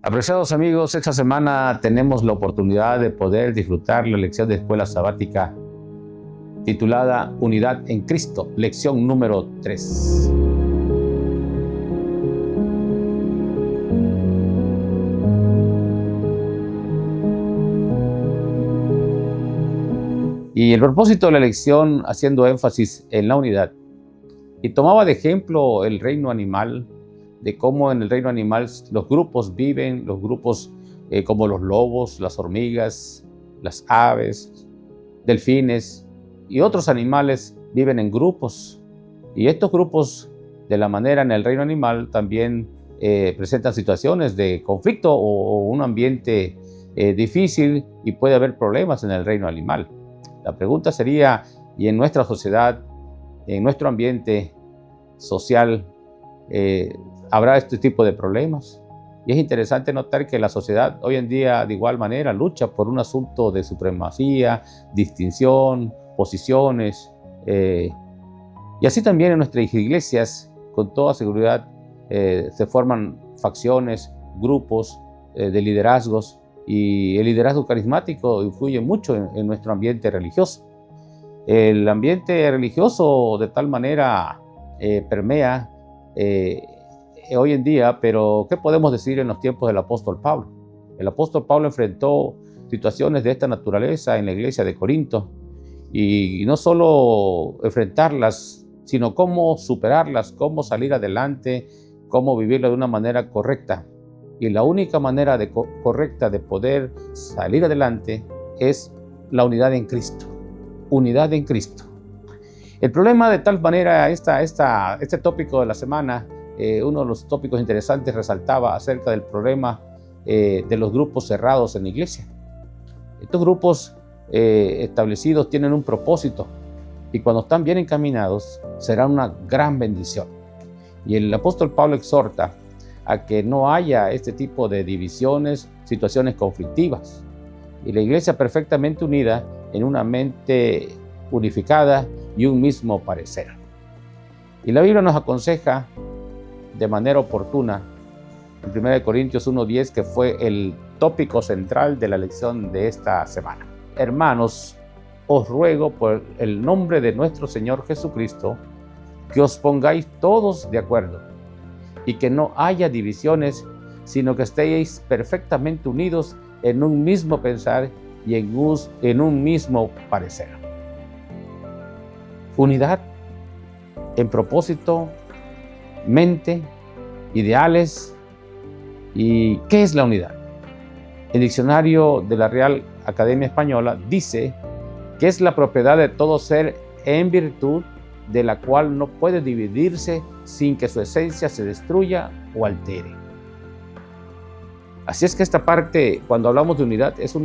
Apreciados amigos, esta semana tenemos la oportunidad de poder disfrutar la lección de escuela sabática titulada Unidad en Cristo, lección número 3. Y el propósito de la lección haciendo énfasis en la unidad, y tomaba de ejemplo el reino animal, de cómo en el reino animal los grupos viven, los grupos como los lobos, las hormigas, las aves, delfines y otros animales viven en grupos. Y estos grupos, de la manera en el reino animal, también presentan situaciones de conflicto o un ambiente difícil, y puede haber problemas en el reino animal. La pregunta sería, ¿y en nuestra sociedad, en nuestro ambiente social, habrá este tipo de problemas? Y es interesante notar que la sociedad hoy en día de igual manera lucha por un asunto de supremacía, distinción, posiciones, y así también en nuestras iglesias, con toda seguridad, se forman facciones, grupos de liderazgos, y el liderazgo carismático influye mucho en nuestro ambiente religioso. El ambiente religioso de tal manera permea hoy en día, pero ¿qué podemos decir en los tiempos del apóstol Pablo? El apóstol Pablo enfrentó situaciones de esta naturaleza en la iglesia de Corinto, y no solo enfrentarlas, sino cómo superarlas, cómo salir adelante, cómo vivirlo de una manera correcta. Y la única manera correcta de poder salir adelante es la unidad en Cristo. Unidad en Cristo. El problema, de tal manera, este tópico de la semana, uno de los tópicos interesantes resaltaba acerca del problema de los grupos cerrados en la iglesia. Estos grupos establecidos tienen un propósito, y cuando están bien encaminados serán una gran bendición. Y el apóstol Pablo exhorta a que no haya este tipo de divisiones, situaciones conflictivas, y la iglesia perfectamente unida en una mente unificada y un mismo parecer. Y la Biblia nos aconseja de manera oportuna en 1 Corintios 1:10, que fue el tópico central de la lección de esta semana. Hermanos, os ruego por el nombre de nuestro Señor Jesucristo que os pongáis todos de acuerdo, y que no haya divisiones, sino que estéis perfectamente unidos en un mismo pensar y en un mismo parecer. Unidad en propósito, mente, ideales. ¿Y qué es la unidad? El diccionario de la Real Academia Española dice que es la propiedad de todo ser en virtud de la cual no puede dividirse sin que su esencia se destruya o altere. Así es que esta parte, cuando hablamos de unidad, es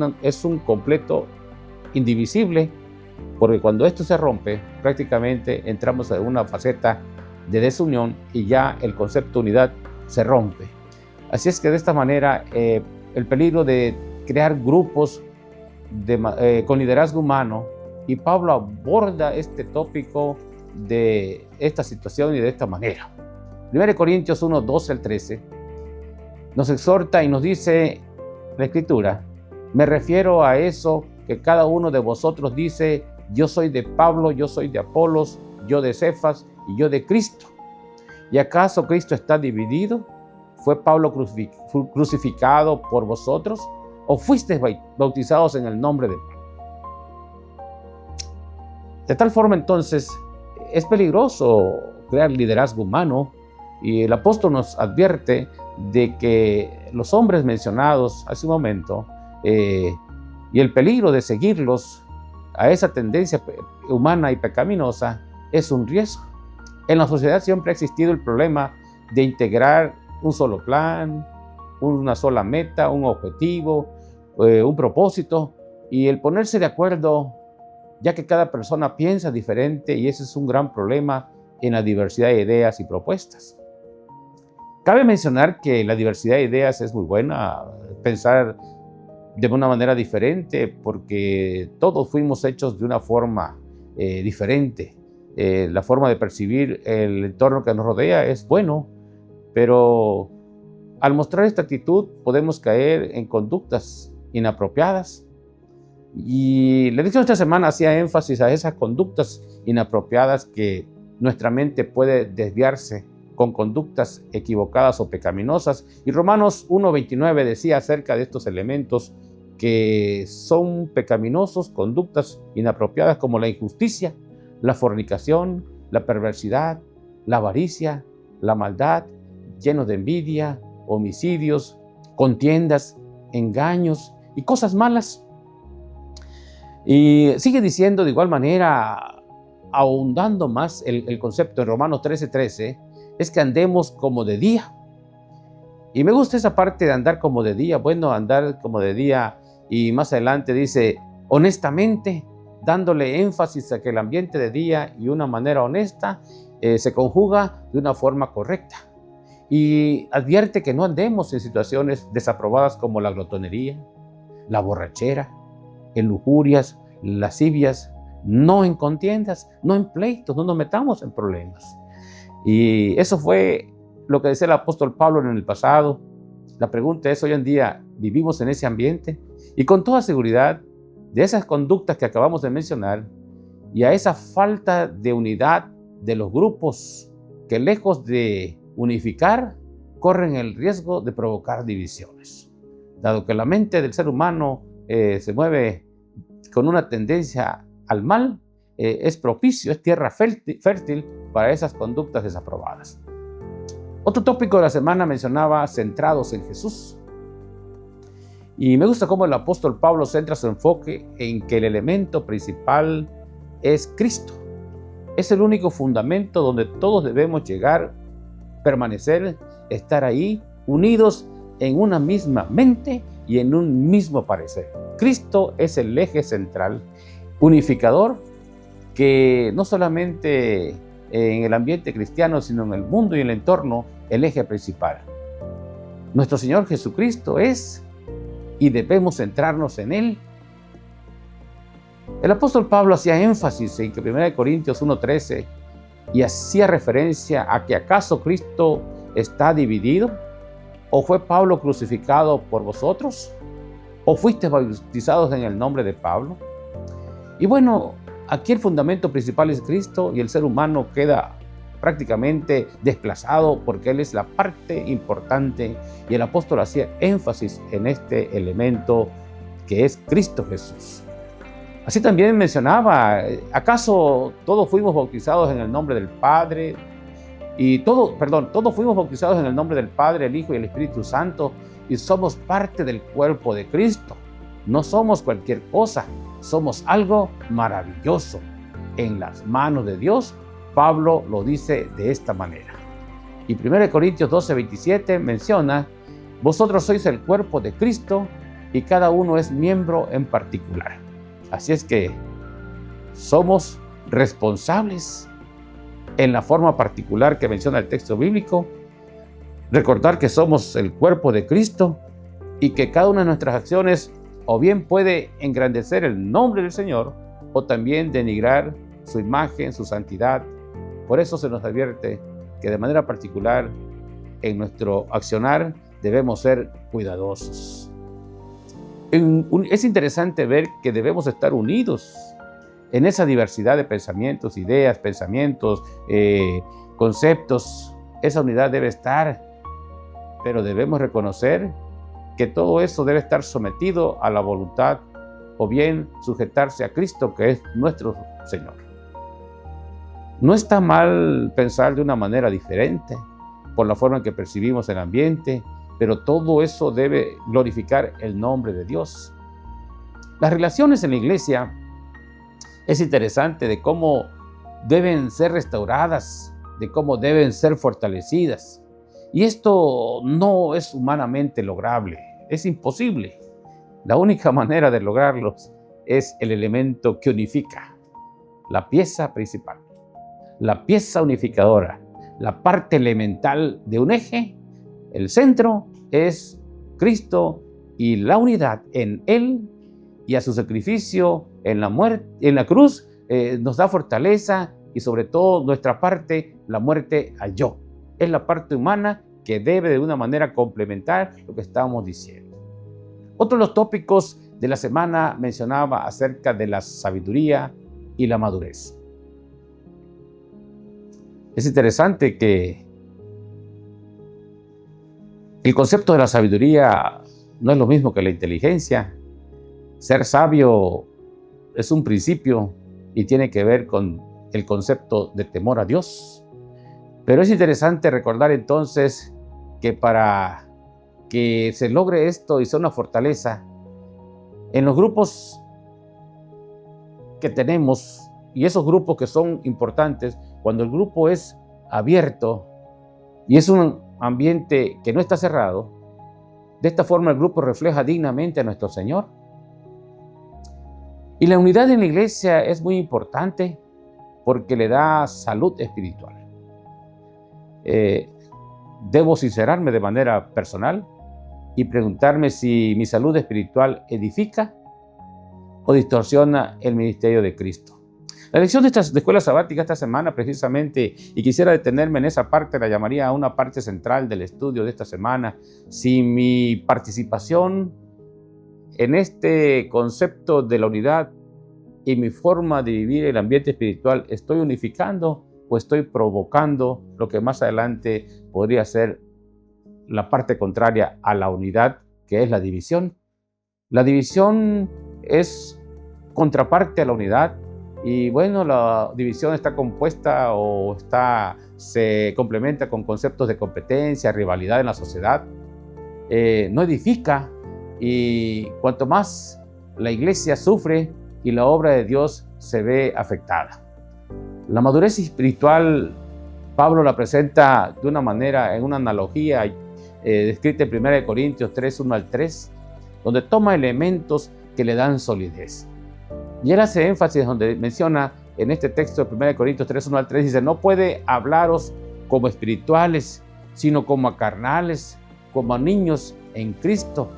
un completo indivisible, porque cuando esto se rompe, prácticamente entramos en una faceta de desunión y ya el concepto de unidad se rompe. Así es que de esta manera, el peligro de crear grupos con liderazgo humano, y Pablo aborda este tópico de esta situación y de esta manera. 1 Corintios 1, 12 al 13 nos exhorta y nos dice la Escritura: me refiero a eso que cada uno de vosotros dice, yo soy de Pablo, yo soy de Apolos, yo de Cefas y yo de Cristo. ¿Y acaso Cristo está dividido? ¿Fue Pablo crucificado por vosotros? ¿O fuisteis bautizados en el nombre de Pablo? De tal forma, entonces, es peligroso crear liderazgo humano, y el apóstol nos advierte de que los hombres mencionados hace un momento y el peligro de seguirlos a esa tendencia humana y pecaminosa es un riesgo. En la sociedad siempre ha existido el problema de integrar un solo plan, una sola meta, un objetivo, un propósito, y el ponerse de acuerdo, ya que cada persona piensa diferente, y ese es un gran problema en la diversidad de ideas y propuestas. Cabe mencionar que la diversidad de ideas es muy buena, pensar de una manera diferente, porque todos fuimos hechos de una forma diferente. La forma de percibir el entorno que nos rodea es bueno, pero Al mostrar esta actitud podemos caer en conductas inapropiadas. Y la lección de esta semana hacía énfasis a esas conductas inapropiadas que nuestra mente puede desviarse con conductas equivocadas o pecaminosas. Y Romanos 1:29 decía acerca de estos elementos que son pecaminosos, conductas inapropiadas como la injusticia, la fornicación, la perversidad, la avaricia, la maldad, llenos de envidia, homicidios, contiendas, engaños y cosas malas. Y sigue diciendo de igual manera, ahondando más el concepto en Romanos 13:13, es que andemos como de día. Y me gusta esa parte de andar como de día. Bueno, andar como de día, y más adelante dice, honestamente, dándole énfasis a que el ambiente de día y una manera honesta se conjuga de una forma correcta. Y advierte que no andemos en situaciones desaprobadas como la glotonería, la borrachera, en lujurias, lascivias, no en contiendas, no en pleitos, no nos metamos en problemas. Y eso fue lo que decía el apóstol Pablo en el pasado. La pregunta es, hoy en día, ¿vivimos en ese ambiente? Y con toda seguridad, de esas conductas que acabamos de mencionar y a esa falta de unidad de los grupos que lejos de unificar, corren el riesgo de provocar divisiones. Dado que la mente del ser humano se mueve con una tendencia al mal, es propicio, es tierra fértil para esas conductas desaprobadas. Otro tópico de la semana mencionaba centrados en Jesús. Y me gusta cómo el apóstol Pablo centra su enfoque en que el elemento principal es Cristo. Es el único fundamento donde todos debemos llegar, permanecer, estar ahí, unidos en una misma mente y en un mismo parecer. Cristo es el eje central, unificador, que no solamente en el ambiente cristiano, sino en el mundo y el entorno, el eje principal. Nuestro Señor Jesucristo es y debemos centrarnos en Él. El apóstol Pablo hacía énfasis en que 1 Corintios 1:13 y hacía referencia a que acaso Cristo está dividido, o fue Pablo crucificado por vosotros, o fuiste bautizados en el nombre de Pablo. Y bueno, aquí el fundamento principal es Cristo y el ser humano queda prácticamente desplazado porque Él es la parte importante, y el apóstol hacía énfasis en este elemento que es Cristo Jesús. Así también mencionaba, ¿acaso todos fuimos bautizados en el nombre del Padre? Todos fuimos bautizados en el nombre del Padre, el Hijo y el Espíritu Santo, y somos parte del cuerpo de Cristo. No somos cualquier cosa, somos algo maravilloso. En las manos de Dios, Pablo lo dice de esta manera. Y 1 Corintios 12:27 menciona, vosotros sois el cuerpo de Cristo y cada uno es miembro en particular. Así es que somos responsables en la forma particular que menciona el texto bíblico, recordar que somos el cuerpo de Cristo y que cada una de nuestras acciones o bien puede engrandecer el nombre del Señor o también denigrar su imagen, su santidad. Por eso se nos advierte que de manera particular en nuestro accionar debemos ser cuidadosos. Es interesante ver que debemos estar unidos en esa diversidad de pensamientos, ideas, conceptos. Esa unidad debe estar, pero debemos reconocer que todo eso debe estar sometido a la voluntad o bien sujetarse a Cristo, que es nuestro Señor. No está mal pensar de una manera diferente por la forma en que percibimos el ambiente, pero todo eso debe glorificar el nombre de Dios. Las relaciones en la iglesia es interesante de cómo deben ser restauradas, de cómo deben ser fortalecidas. Y esto no es humanamente lograble, es imposible. La única manera de lograrlo es el elemento que unifica, la pieza principal, la pieza unificadora, la parte elemental de un eje. El centro es Cristo y la unidad en Él y a su sacrificio en la muerte, en la cruz, nos da fortaleza y sobre todo nuestra parte, la muerte al yo. Es la parte humana que debe de una manera complementar lo que estábamos diciendo. Otro de los tópicos de la semana mencionaba acerca de la sabiduría y la madurez. Es interesante que el concepto de la sabiduría no es lo mismo que la inteligencia. Ser sabio es un principio y tiene que ver con el concepto de temor a Dios. Pero es interesante recordar entonces que para que se logre esto y sea una fortaleza, en los grupos que tenemos, y esos grupos que son importantes, cuando el grupo es abierto y es un ambiente que no está cerrado, de esta forma el grupo refleja dignamente a nuestro Señor. Y la unidad en la iglesia es muy importante porque le da salud espiritual. Debo sincerarme de manera personal y preguntarme si mi salud espiritual edifica o distorsiona el ministerio de Cristo. La lección de esta escuela sabática esta semana precisamente, y quisiera detenerme en esa parte, la llamaría una parte central del estudio de esta semana, si mi participación en este concepto de la unidad y mi forma de vivir el ambiente espiritual, ¿estoy unificando o estoy provocando lo que más adelante podría ser la parte contraria a la unidad, que es la división? La división es contraparte a la unidad y bueno, la división está compuesta o se complementa con conceptos de competencia, rivalidad en la sociedad. No edifica y cuanto más la iglesia sufre y la obra de Dios se ve afectada. La madurez espiritual, Pablo la presenta de una manera, en una analogía descrita en 1 Corintios 3, 1 al 3, donde toma elementos que le dan solidez. Y él hace énfasis donde menciona en este texto de 1 Corintios 3, 1 al 3, dice: no puede hablaros como espirituales, sino como a carnales, como a niños en Cristo.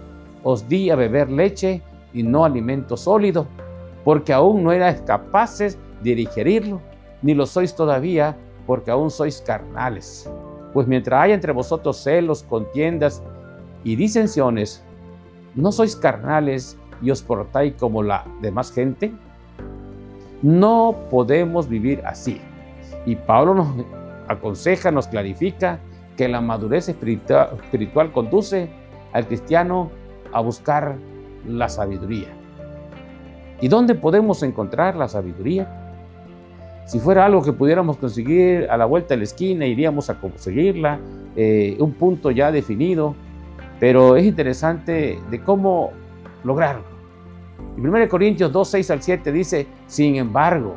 Os di a beber leche y no alimento sólido, porque aún no erais capaces de digerirlo, ni lo sois todavía, porque aún sois carnales. Pues mientras haya entre vosotros celos, contiendas y disensiones, ¿no sois carnales y os portáis como la demás gente? No podemos vivir así. Y Pablo nos aconseja, nos clarifica que la madurez espiritual conduce al cristiano a buscar la sabiduría. ¿Y dónde podemos encontrar la sabiduría? Si fuera algo que pudiéramos conseguir a la vuelta de la esquina, iríamos a conseguirla, un punto ya definido, pero es interesante de cómo lograrlo. En 1 Corintios 2, 6 al 7 dice: sin embargo,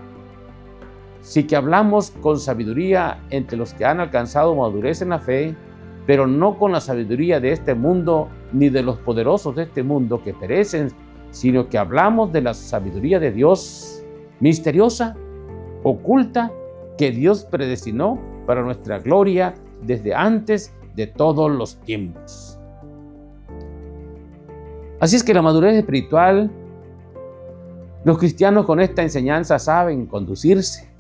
sí que hablamos con sabiduría entre los que han alcanzado madurez en la fe, pero no con la sabiduría de este mundo, ni de los poderosos de este mundo que perecen, sino que hablamos de la sabiduría de Dios, misteriosa, oculta, que Dios predestinó para nuestra gloria desde antes de todos los tiempos. Así es que la madurez espiritual, los cristianos con esta enseñanza saben conducirse.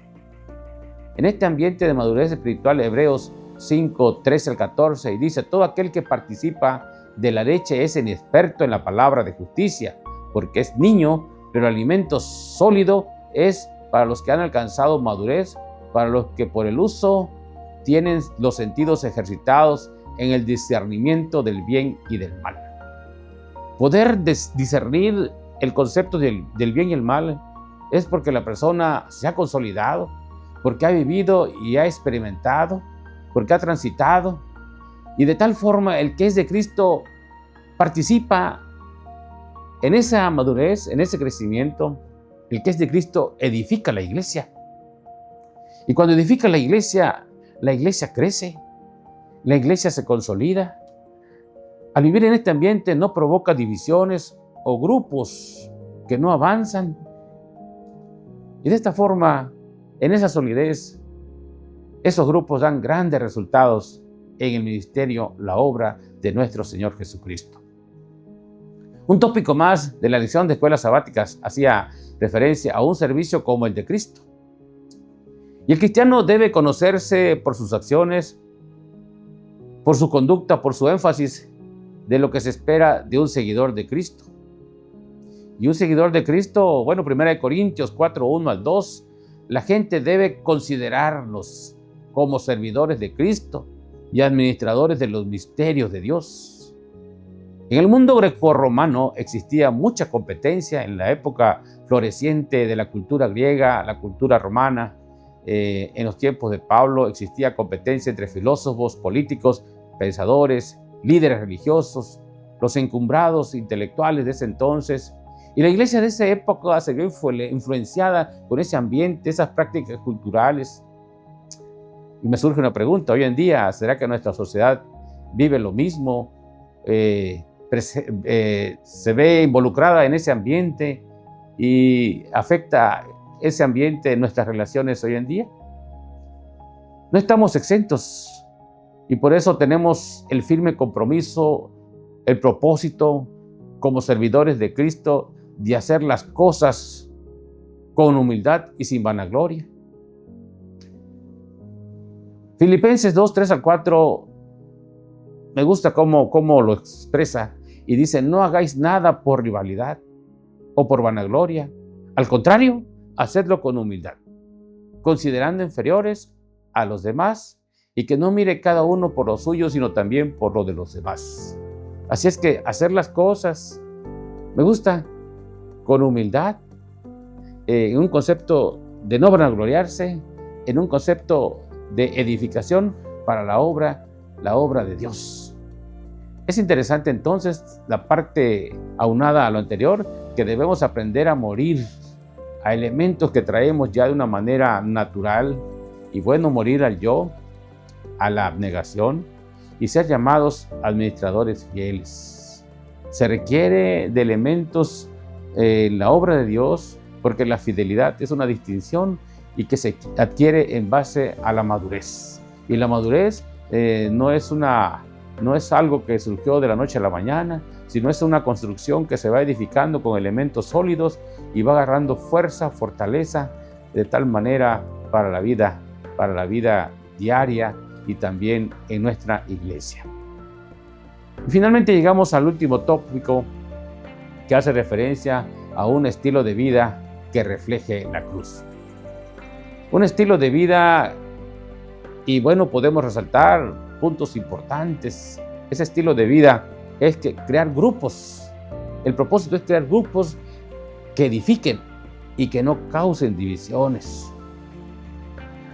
En este ambiente de madurez espiritual, Hebreos 5, 13 al 14, y dice: todo aquel que participa de la leche es inexperto en la palabra de justicia, porque es niño, pero alimento sólido es para los que han alcanzado madurez, para los que por el uso tienen los sentidos ejercitados en el discernimiento del bien y del mal. Poder discernir el concepto del bien y el mal es porque la persona se ha consolidado, porque ha vivido y ha experimentado, porque ha transitado, y de tal forma el que es de Cristo participa en esa madurez, en ese crecimiento. El que es de Cristo edifica la iglesia. Y cuando edifica la iglesia crece, la iglesia se consolida. Al vivir en este ambiente no provoca divisiones o grupos que no avanzan. Y de esta forma, en esa solidez, esos grupos dan grandes resultados en el ministerio, la obra de nuestro Señor Jesucristo. Un tópico más de la lección de escuelas sabáticas hacía referencia a un servicio como el de Cristo. Y el cristiano debe conocerse por sus acciones por su conducta, por su énfasis de lo que se espera de un seguidor de Cristo. Y un seguidor de Cristo, bueno, 1 Corintios 4, 1 al 2, la gente debe considerarnos como servidores de Cristo y administradores de los misterios de Dios. En el mundo grecorromano existía mucha competencia en la época floreciente de la cultura griega, la cultura romana. En los tiempos de Pablo existía competencia entre filósofos, políticos, pensadores, líderes religiosos, los encumbrados intelectuales de ese entonces. Y la iglesia de esa época se vio influenciada por ese ambiente, esas prácticas culturales. Y me surge una pregunta, hoy en día, ¿será que nuestra sociedad vive lo mismo? ¿Se ve involucrada en ese ambiente y afecta ese ambiente en nuestras relaciones hoy en día? No estamos exentos y por eso tenemos el firme compromiso, el propósito como servidores de Cristo de hacer las cosas con humildad y sin vanagloria. Filipenses 2, 3 al 4, me gusta cómo lo expresa y dice: no hagáis nada por rivalidad o por vanagloria, al contrario, hacedlo con humildad, considerando inferiores a los demás, y que no mire cada uno por lo suyo, sino también por lo de los demás. Así es que hacer las cosas, me gusta, con humildad, en un concepto de no vanagloriarse, en un concepto de edificación para la obra de Dios. Es interesante entonces la parte aunada a lo anterior, que debemos aprender a morir a elementos que traemos ya de una manera natural, y bueno, morir al yo, a la abnegación, y ser llamados administradores fieles. Se requiere de elementos en la obra de Dios, porque la fidelidad es una distinción y que se adquiere en base a la madurez. Y la madurez no es algo que surgió de la noche a la mañana, sino es una construcción que se va edificando con elementos sólidos y va agarrando fuerza, fortaleza, de tal manera para la vida diaria y también en nuestra iglesia. Y finalmente llegamos al último tópico, que hace referencia a un estilo de vida que refleje la cruz. Un estilo de vida, y bueno, podemos resaltar puntos importantes. Ese estilo de vida es crear grupos. El propósito es crear grupos que edifiquen y que no causen divisiones.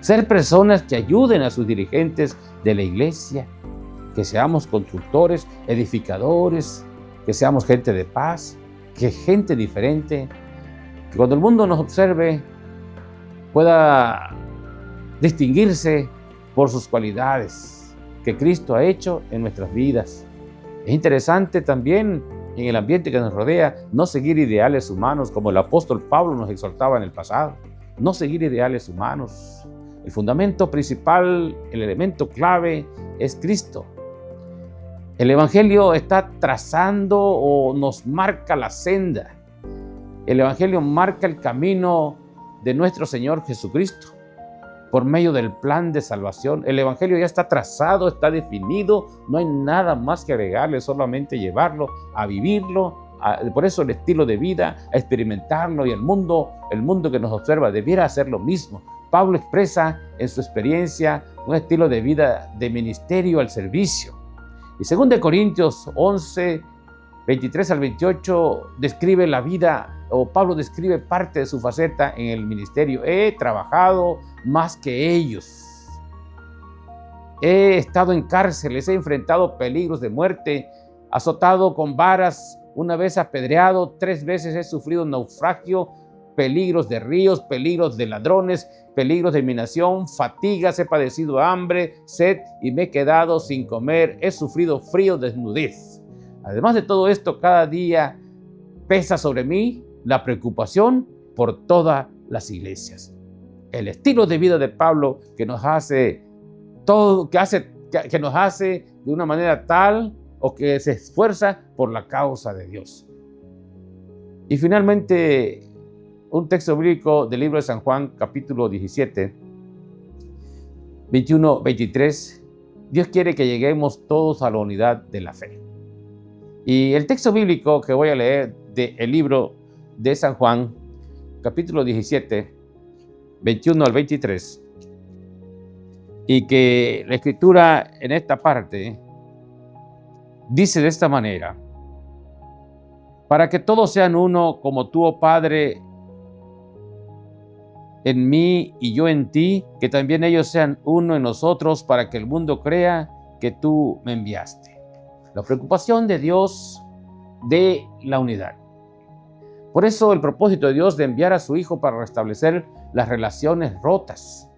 Ser personas que ayuden a sus dirigentes de la iglesia, que seamos constructores, edificadores, que seamos gente de paz, que gente diferente, que cuando el mundo nos observe pueda distinguirse por sus cualidades que Cristo ha hecho en nuestras vidas. Es interesante también en el ambiente que nos rodea no seguir ideales humanos, como el apóstol Pablo nos exhortaba en el pasado. No seguir ideales humanos. El fundamento principal, el elemento clave es Cristo. El Evangelio está trazando o nos marca la senda. El Evangelio marca el camino de nuestro Señor Jesucristo por medio del plan de salvación. El Evangelio ya está trazado, está definido, no hay nada más que agregarle, solamente llevarlo a vivirlo. Por eso el estilo de vida, a experimentarlo, y el mundo que nos observa debiera hacer lo mismo. Pablo expresa en su experiencia un estilo de vida de ministerio al servicio. Y 2 Corintios 11, 23 al 28 describe la vida, o Pablo describe parte de su faceta en el ministerio. He trabajado más que ellos. He estado en cárceles, he enfrentado peligros de muerte, azotado con varas, una vez apedreado, 3 veces he sufrido naufragio, peligros de ríos, peligros de ladrones, peligros de minación, fatigas, he padecido hambre, sed y me he quedado sin comer, he sufrido frío, desnudez. Además de todo esto, cada día pesa sobre mí la preocupación por todas las iglesias. El estilo de vida de Pablo que nos hace de una manera tal, o que se esfuerza por la causa de Dios. Y finalmente, un texto bíblico del libro de San Juan, capítulo 17, 21, 23, Dios quiere que lleguemos todos a la unidad de la fe. Y el texto bíblico que voy a leer del libro de San Juan, capítulo 17, 21 al 23, y que la escritura en esta parte dice de esta manera: para que todos sean uno, como tú, oh Padre, en mí y yo en ti, que también ellos sean uno en nosotros, para que el mundo crea que tú me enviaste. La preocupación de Dios de la unidad. Por eso el propósito de Dios de enviar a su Hijo para restablecer las relaciones rotas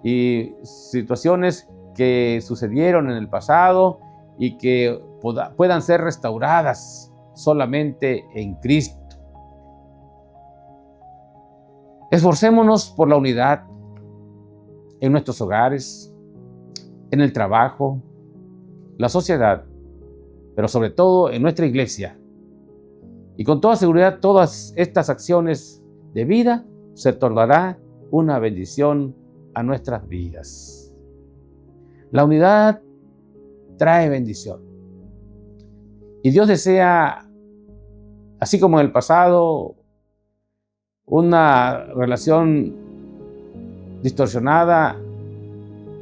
y situaciones que sucedieron en el pasado y que puedan ser restauradas solamente en Cristo. Esforcémonos por la unidad en nuestros hogares, en el trabajo, la sociedad, pero sobre todo en nuestra iglesia. Y con toda seguridad, todas estas acciones de vida se tornará una bendición a nuestras vidas. La unidad trae bendición. Y Dios desea, así como en el pasado, una relación distorsionada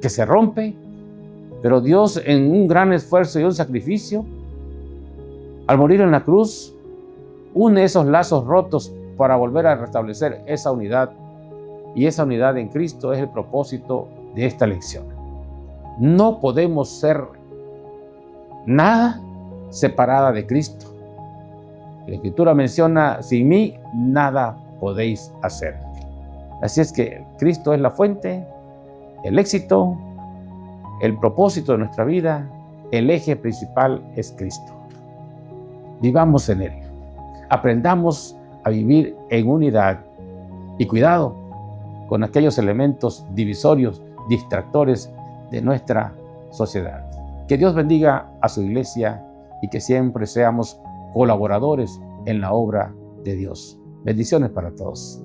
que se rompe, pero Dios, en un gran esfuerzo y un sacrificio, al morir en la cruz, une esos lazos rotos para volver a restablecer esa unidad. Y esa unidad en Cristo es el propósito de esta lección. No podemos ser nada separada de Cristo. La Escritura menciona: sin mí nada podéis hacer. Así es que Cristo es la fuente, el éxito, el propósito de nuestra vida. El eje principal es Cristo. Vivamos en Él. Aprendamos a vivir en unidad y cuidado con aquellos elementos divisorios, distractores de nuestra sociedad. Que Dios bendiga a su iglesia y que siempre seamos colaboradores en la obra de Dios. Bendiciones para todos.